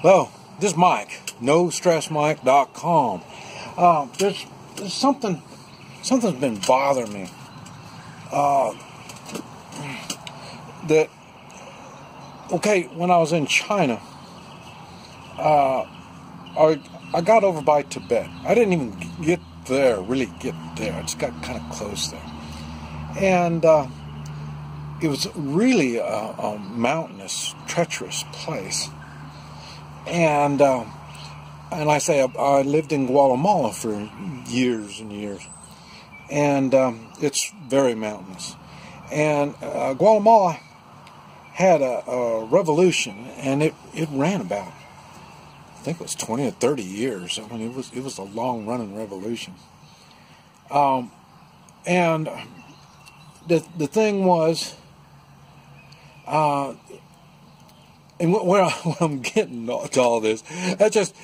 Well, this is Mike, NoStressMike.com. There's something's been bothering me. When I was in China, I got over by Tibet. I didn't even really get there. I just got kind of close there. And it was really a mountainous, treacherous place. And I lived in Guatemala for years and years. And it's very mountainous. And Guatemala had a revolution, and it ran about, I think it was 20 or 30 years. I mean, it was a long-running revolution. And the thing was, and where I'm getting to all this, that's just,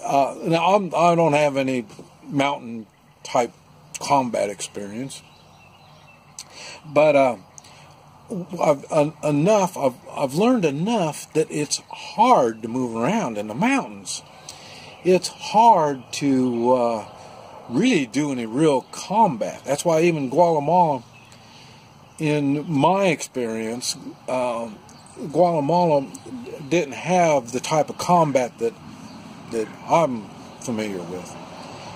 now I don't have any mountain-type combat experience, but I've learned enough that it's hard to move around in the mountains. It's hard to really do any real combat. That's why even Guatemala, in my experience, Guatemala didn't have the type of combat that I'm familiar with.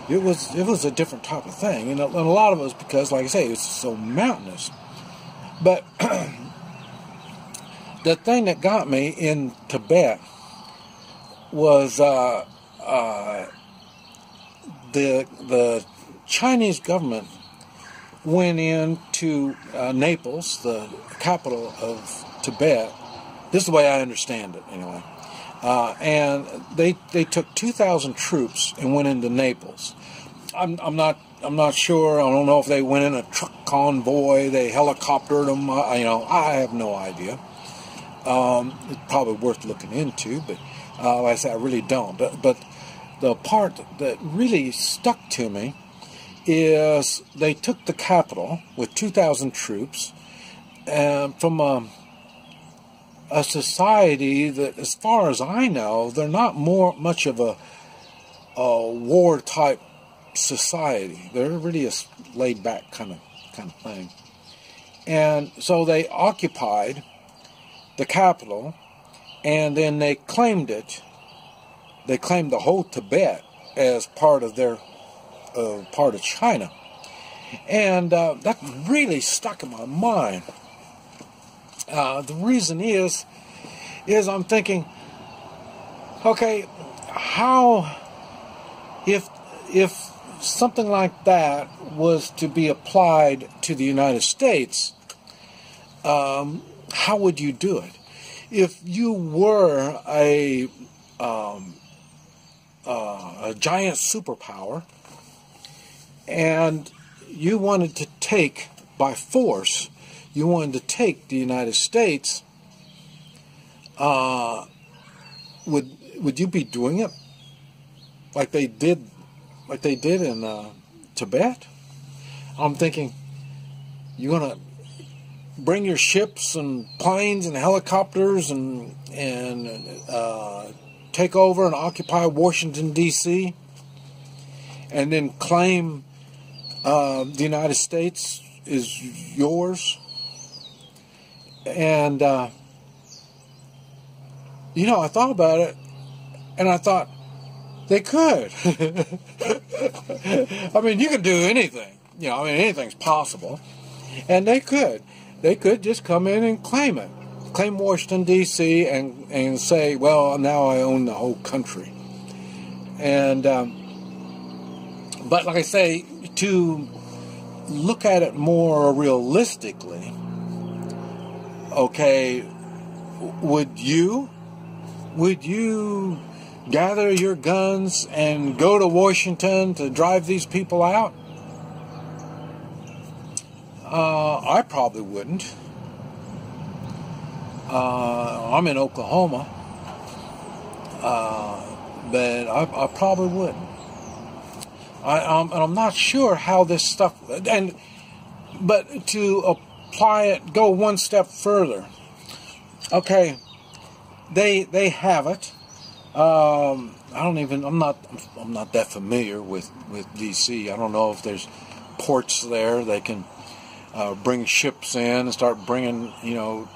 It was a different type of thing, and a lot of it was because, like I say, it's so mountainous. But the thing that got me in Tibet was the Chinese government went into Naples, the capital of Tibet. This is the way I understand it, anyway. And they took 2,000 troops and went into Naples. I'm not sure. I don't know if they went in a truck convoy. They helicoptered them. I have no idea. It's probably worth looking into, but like I said, I really don't. But the part that really stuck to me is they took the capital with 2,000 troops from a society that, as far as I know, they're not much of a war-type society. They're really a laid-back kind of thing. And so they occupied the capital, and then they claimed it. They claimed the whole Tibet as part of their part of China, and that really stuck in my mind. The reason is I'm thinking, okay, how, if something like that was to be applied to the United States, how would you do it? If you were a giant superpower and you wanted to take by force, you wanted to take the United States, would you be doing it like they did in Tibet? I'm thinking, you're gonna bring your ships and planes and helicopters and take over and occupy Washington, D.C., and then claim the United States is yours? And I thought about it, and I thought, they could. I mean, you can do anything. Anything's possible. And they could. They could just come in and claim it. Claim Washington, D.C., and say, well, now I own the whole country. And, but like I say, to look at it more realistically, okay, would you gather your guns and go to Washington to drive these people out? I probably wouldn't. I'm in Oklahoma, but I probably wouldn't. I'm not sure how this stuff, but to apply it, go one step further. Okay, they have it. I'm not that familiar with DC. I don't know if there's ports there. They can bring ships in and start bringing,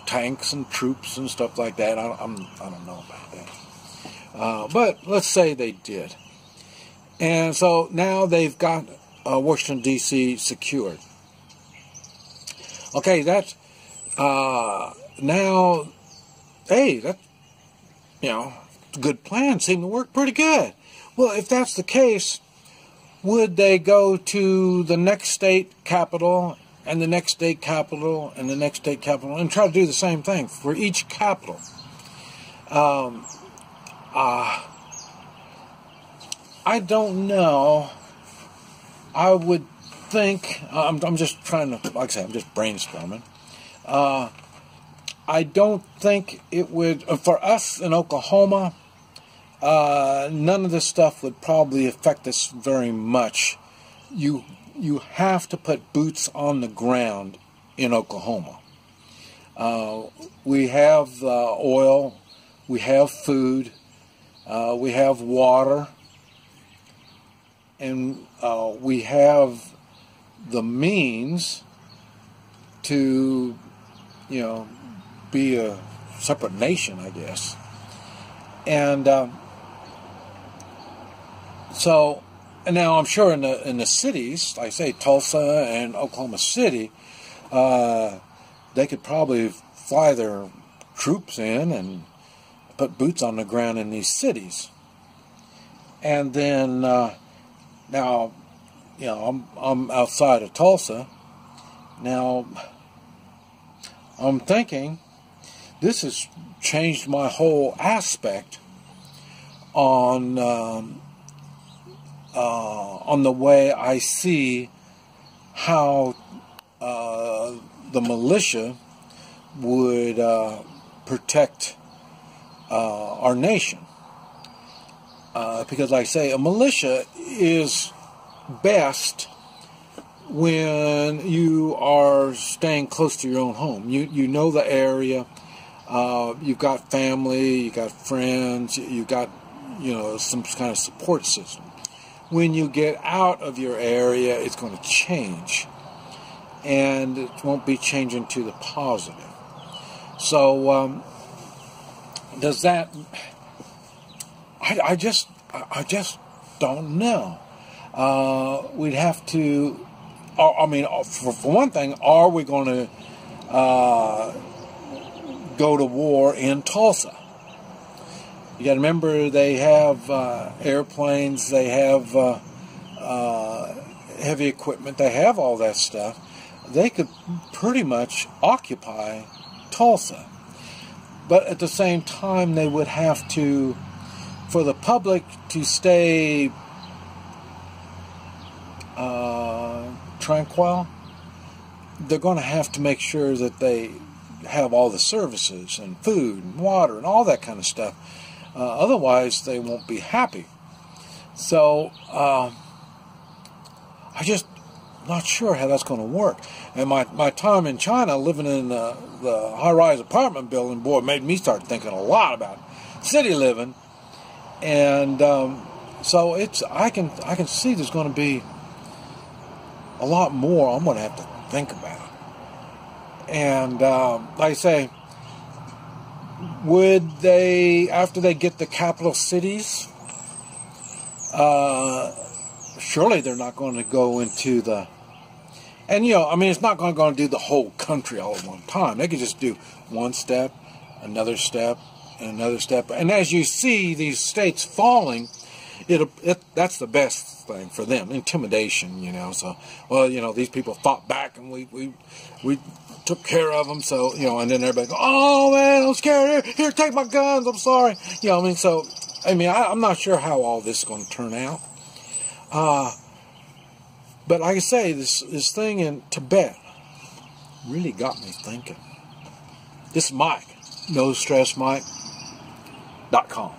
tanks and troops and stuff like that. I don't know about that. But let's say they did. And so now they've got Washington, D.C. secured. Okay, that's now, hey, that's, a good plan. Seemed to work pretty good. Well, if that's the case, would they go to the next state capital and the next state capital and the next state capital and try to do the same thing for each capital? I don't know. I would think, I'm just trying to, like I say, I'm just brainstorming. I don't think it would, for us in Oklahoma, none of this stuff would probably affect us very much. You have to put boots on the ground in Oklahoma. We have oil, we have food, we have water, and we have the means to, be a separate nation, I guess. And so, and now I'm sure in the cities, like I say, Tulsa and Oklahoma City, they could probably fly their troops in and put boots on the ground in these cities. And then now, I'm outside of Tulsa. Now, I'm thinking this has changed my whole aspect on the way I see how the militia would protect our nation. Because, like I say, a militia is best when you are staying close to your own home. You know the area. You've got family, you got friends, you got some kind of support system. When you get out of your area, it's going to change, and it won't be changing to the positive. So does that? I just don't know. We'd have to. For one thing, are we going to go to war in Tulsa? You got to remember they have airplanes, they have heavy equipment, they have all that stuff. They could pretty much occupy Tulsa. But at the same time, they would have to, for the public to stay tranquil, they're going to have to make sure that they have all the services and food and water and all that kind of stuff. Otherwise, they won't be happy. So, I just not sure how that's going to work. And my time in China, living in the high-rise apartment building, boy, made me start thinking a lot about city living. And so I can see there's going to be a lot more I'm going to have to think about. And like I say, would they, after they get the capital cities, surely they're not going to go into the, and it's not going to do the whole country all at one time. They could just do one step, another step, and another step. And as you see these states falling, that's the best thing for them, intimidation, So, well, these people fought back, and we took care of them. So, and then everybody go, oh man, I'm scared. Here, take my guns. I'm sorry. So, I'm not sure how all this is going to turn out. But like I say, this thing in Tibet really got me thinking. This is Mike, NoStressMike.com.